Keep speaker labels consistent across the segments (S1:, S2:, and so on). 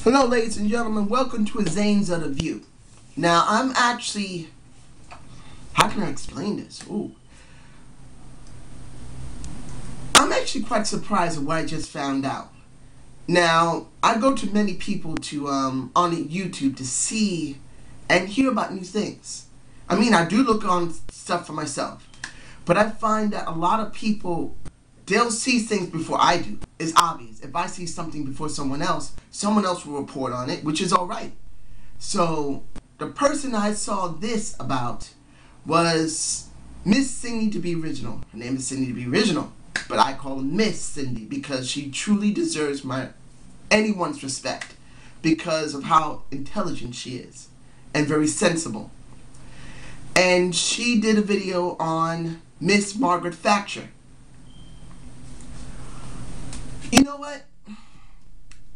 S1: Hello, ladies and gentlemen. Welcome to Zane's Other View. Now, I'm actually... How can I explain this? I'm actually quite surprised at what I just found out. Now, I go to many people to on YouTube to see and hear about new things. I mean, I do look on stuff for myself. But I find that a lot of people, they'll see things before I do. It's obvious. If I see something before someone else will report on it, which is alright. So, the person I saw this about was Miss Cindy to be original. Her name is Cindy to be original. But I call her Miss Cindy because she truly deserves anyone's respect because of how intelligent she is and very sensible. And she did a video on Miss Margaret Thatcher. You know what?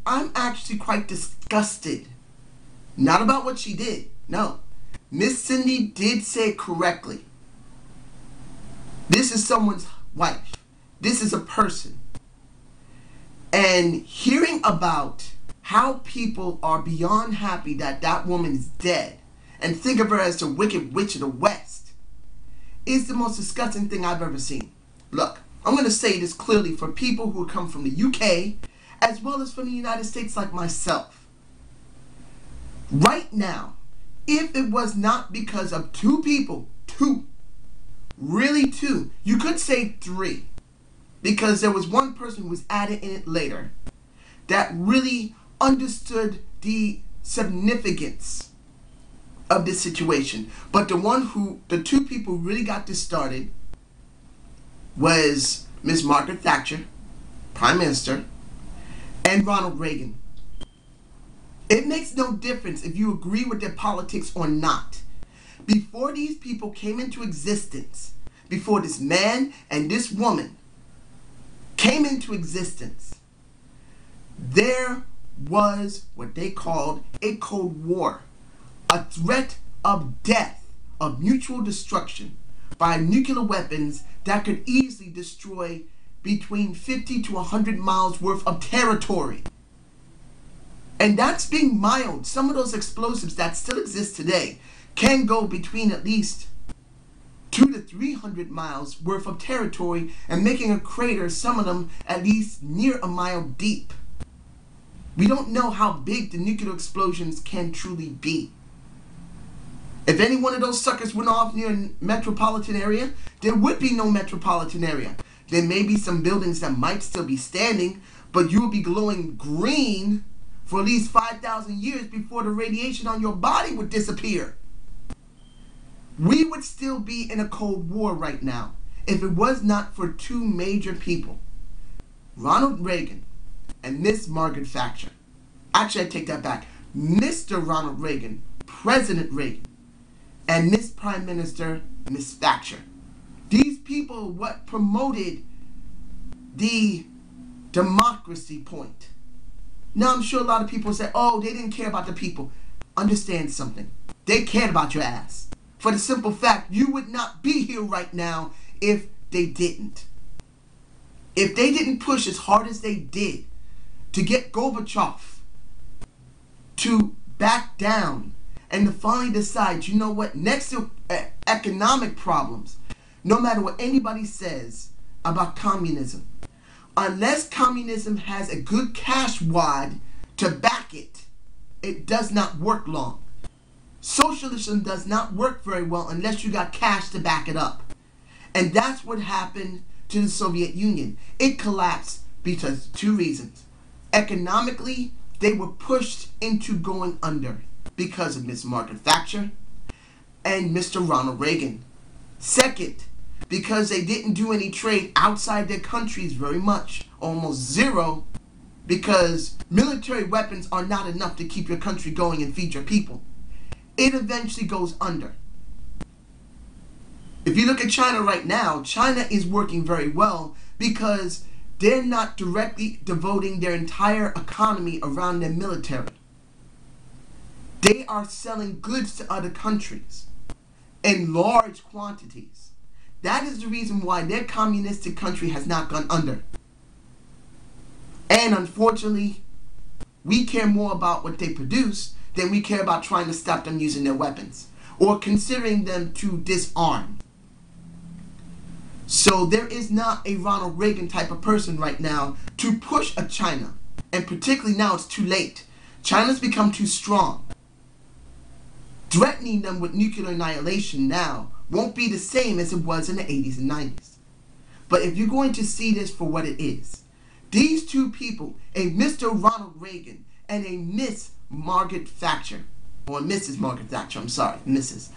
S1: I'm actually quite disgusted. Not about what she did. No. Miss Cindy did say it correctly. This is someone's wife. This is a person. And hearing about how people are beyond happy that that woman is dead and think of her as the Wicked Witch of the West is the most disgusting thing I've ever seen. Look, I'm going to say this clearly for people who come from the UK as well as from the United States like myself. Right now, if it was not because of two people, really two, you could say three, because there was one person who was added in it later that really understood the significance of this situation. But the two people who really got this started was Miss Margaret Thatcher, Prime Minister, and Ronald Reagan. It makes no difference if you agree with their politics or not. Before these people came into existence, before this man and this woman came into existence, there was what they called a Cold War, a threat of death, of mutual destruction by nuclear weapons that could easily destroy between 50 to 100 miles worth of territory. And that's being mild. Some of those explosives that still exist today can go between at least 200 to 300 miles worth of territory and making a crater, some of them at least near a mile deep. We don't know how big the nuclear explosions can truly be. If any one of those suckers went off near a metropolitan area, there would be no metropolitan area. There may be some buildings that might still be standing, but you will be glowing green for at least 5,000 years before the radiation on your body would disappear. We would still be in a Cold War right now if it was not for two major people, Ronald Reagan and Miss Margaret Thatcher. Actually, I take that back. Mr. Ronald Reagan, President Reagan, and Miss Prime Minister, Miss Thatcher. These people what promoted the democracy point. Now, I'm sure a lot of people say, oh, they didn't care about the people. Understand something. They cared about your ass. For the simple fact, you would not be here right now if they didn't. If they didn't push as hard as they did to get Gorbachev to back down and to finally decide, you know what, next to economic problems, no matter what anybody says about communism, unless communism has a good cash wad to back it, it does not work long. Socialism does not work very well unless you got cash to back it up. And that's what happened to the Soviet Union. It collapsed because of two reasons. Economically, they were pushed into going under because of Miss Margaret Thatcher and Mr. Ronald Reagan. Second, because they didn't do any trade outside their countries very much, almost zero, because military weapons are not enough to keep your country going and feed your people. It eventually goes under. If you look at China right now, China is working very well because they're not directly devoting their entire economy around their military. They are selling goods to other countries in large quantities. That is the reason why their communistic country has not gone under. And unfortunately, we care more about what they produce than we care about trying to stop them using their weapons or considering them to disarm. So there is not a Ronald Reagan type of person right now to push a China. And particularly now it's too late. China's become too strong. Threatening them with nuclear annihilation now won't be the same as it was in the 80s and 90s. But if you're going to see this for what it is, these two people, a Mr. Ronald Reagan and a Miss Margaret Thatcher, or Mrs. Margaret Thatcher, I'm sorry, Mrs.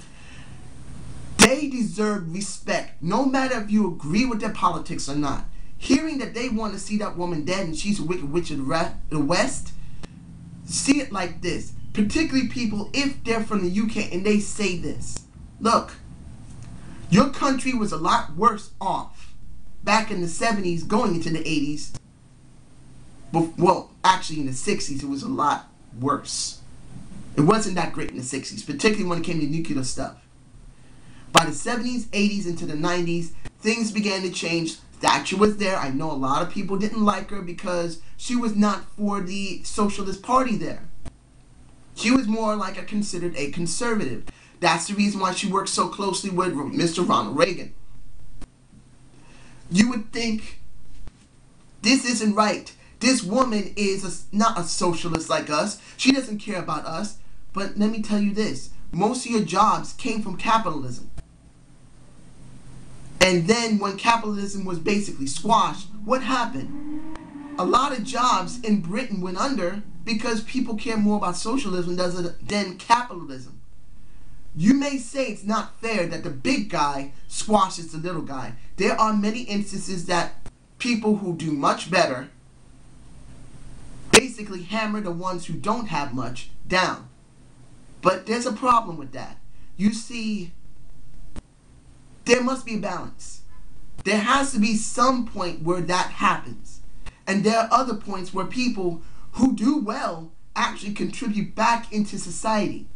S1: They deserve respect, no matter if you agree with their politics or not. Hearing that they want to see that woman dead and she's a wicked witch of the West, see it like this. Particularly people, if they're from the UK and they say this. Look, your country was a lot worse off back in the 70s going into the 80s. Well, actually in the 60s it was a lot worse. It wasn't that great in the 60s, particularly when it came to nuclear stuff. By the 70s, 80s, into the 90s, things began to change. Thatcher was there. I know a lot of people didn't like her because she was not for the Socialist Party there. She was more like considered a conservative. That's the reason why she worked so closely with Mr. Ronald Reagan. You would think, this isn't right. This woman is not a socialist like us. She doesn't care about us. But let me tell you this. Most of your jobs came from capitalism. And then when capitalism was basically squashed, what happened? A lot of jobs in Britain went under because people care more about socialism than capitalism. You may say it's not fair that the big guy squashes the little guy. There are many instances that people who do much better basically hammer the ones who don't have much down. But there's a problem with that. You see, there must be a balance. There has to be some point where that happens. And there are other points where people who do well actually contribute back into society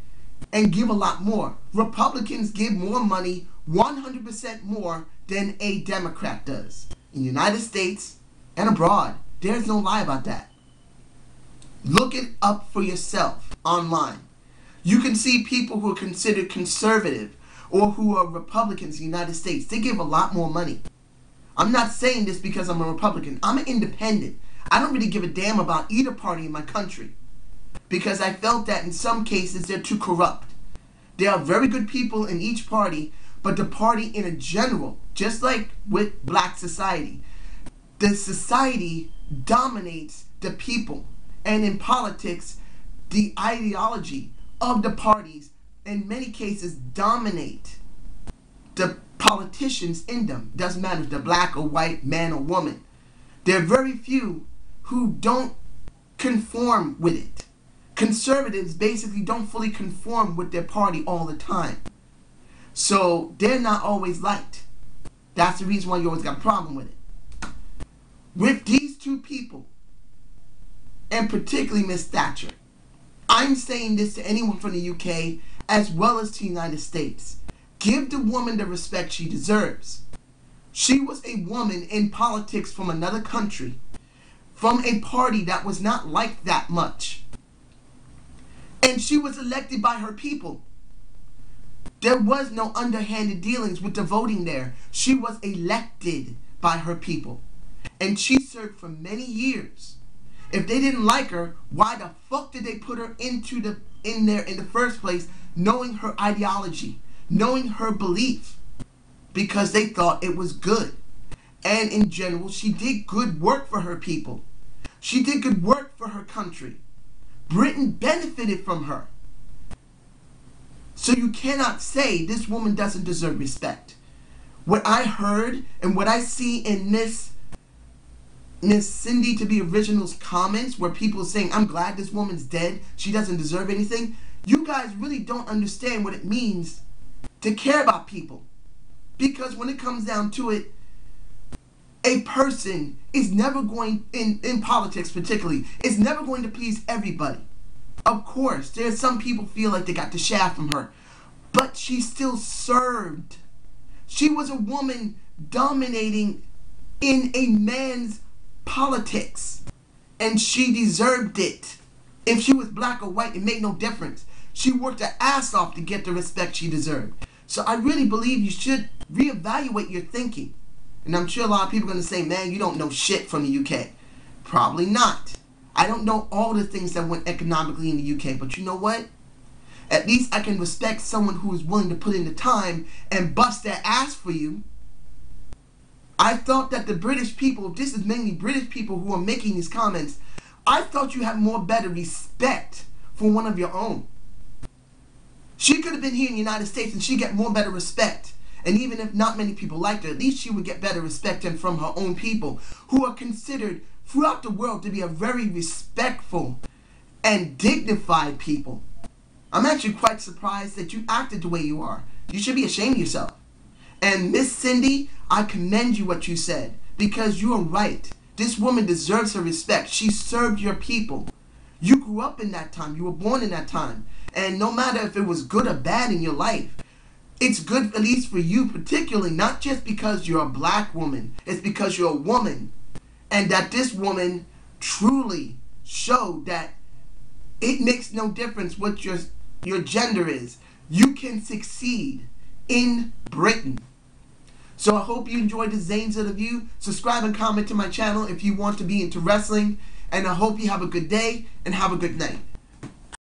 S1: and give a lot more. Republicans give more money, 100% more than a Democrat does. In the United States and abroad, there's no lie about that. Look it up for yourself online. You can see people who are considered conservative or who are Republicans in the United States. They give a lot more money. I'm not saying this because I'm a Republican. I'm an independent. I don't really give a damn about either party in my country because I felt that in some cases they're too corrupt. There are very good people in each party, but the party in a general, just like with black society, the society dominates the people. And in politics, the ideology of the parties in many cases dominate the politicians in them. Doesn't matter if they're black or white, man or woman. There are very few who don't conform with it. Conservatives basically don't fully conform with their party all the time. So they're not always liked. That's the reason why you always got a problem with it. With these two people, and particularly Miss Thatcher, I'm saying this to anyone from the UK as well as to the United States. Give the woman the respect she deserves. She was a woman in politics from another country, from a party that was not liked that much. And she was elected by her people. There was no underhanded dealings with the voting there. She was elected by her people. And she served for many years. If they didn't like her, why the fuck did they put her in there in the first place, knowing her ideology, knowing her belief? Because they thought it was good. And in general, she did good work for her people. She did good work for her country. Britain benefited from her. So you cannot say this woman doesn't deserve respect. What I heard and what I see in Miss Cindy to be Original's comments, where people are saying, I'm glad this woman's dead, she doesn't deserve anything. You guys really don't understand what it means to care about people. Because when it comes down to it, a person is never going, in politics particularly, is never going to please everybody. Of course, there's some people feel like they got the shaft from her. But she still served. She was a woman dominating in a man's politics. And she deserved it. If she was black or white, it made no difference. She worked her ass off to get the respect she deserved. So I really believe you should reevaluate your thinking. And I'm sure a lot of people are going to say, man, you don't know shit from the UK. Probably not. I don't know all the things that went economically in the UK, but you know what? At least I can respect someone who is willing to put in the time and bust their ass for you. I thought that the British people, this is mainly British people who are making these comments, I thought you had more better respect for one of your own. She could have been here in the United States and she'd get more better respect. And even if not many people liked her, at least she would get better respect than from her own people, who are considered throughout the world to be a very respectful and dignified people. I'm actually quite surprised that you acted the way you are. You should be ashamed of yourself. And Miss Cindy, I commend you what you said, because you are right. This woman deserves her respect. She served your people. You grew up in that time. You were born in that time. And no matter if it was good or bad in your life, it's good at least for you particularly, not just because you're a black woman. It's because you're a woman. And that this woman truly showed that it makes no difference what your gender is. You can succeed in Britain. So I hope you enjoyed the Zane's interview. Subscribe and comment to my channel if you want to be into wrestling. And I hope you have a good day and have a good night.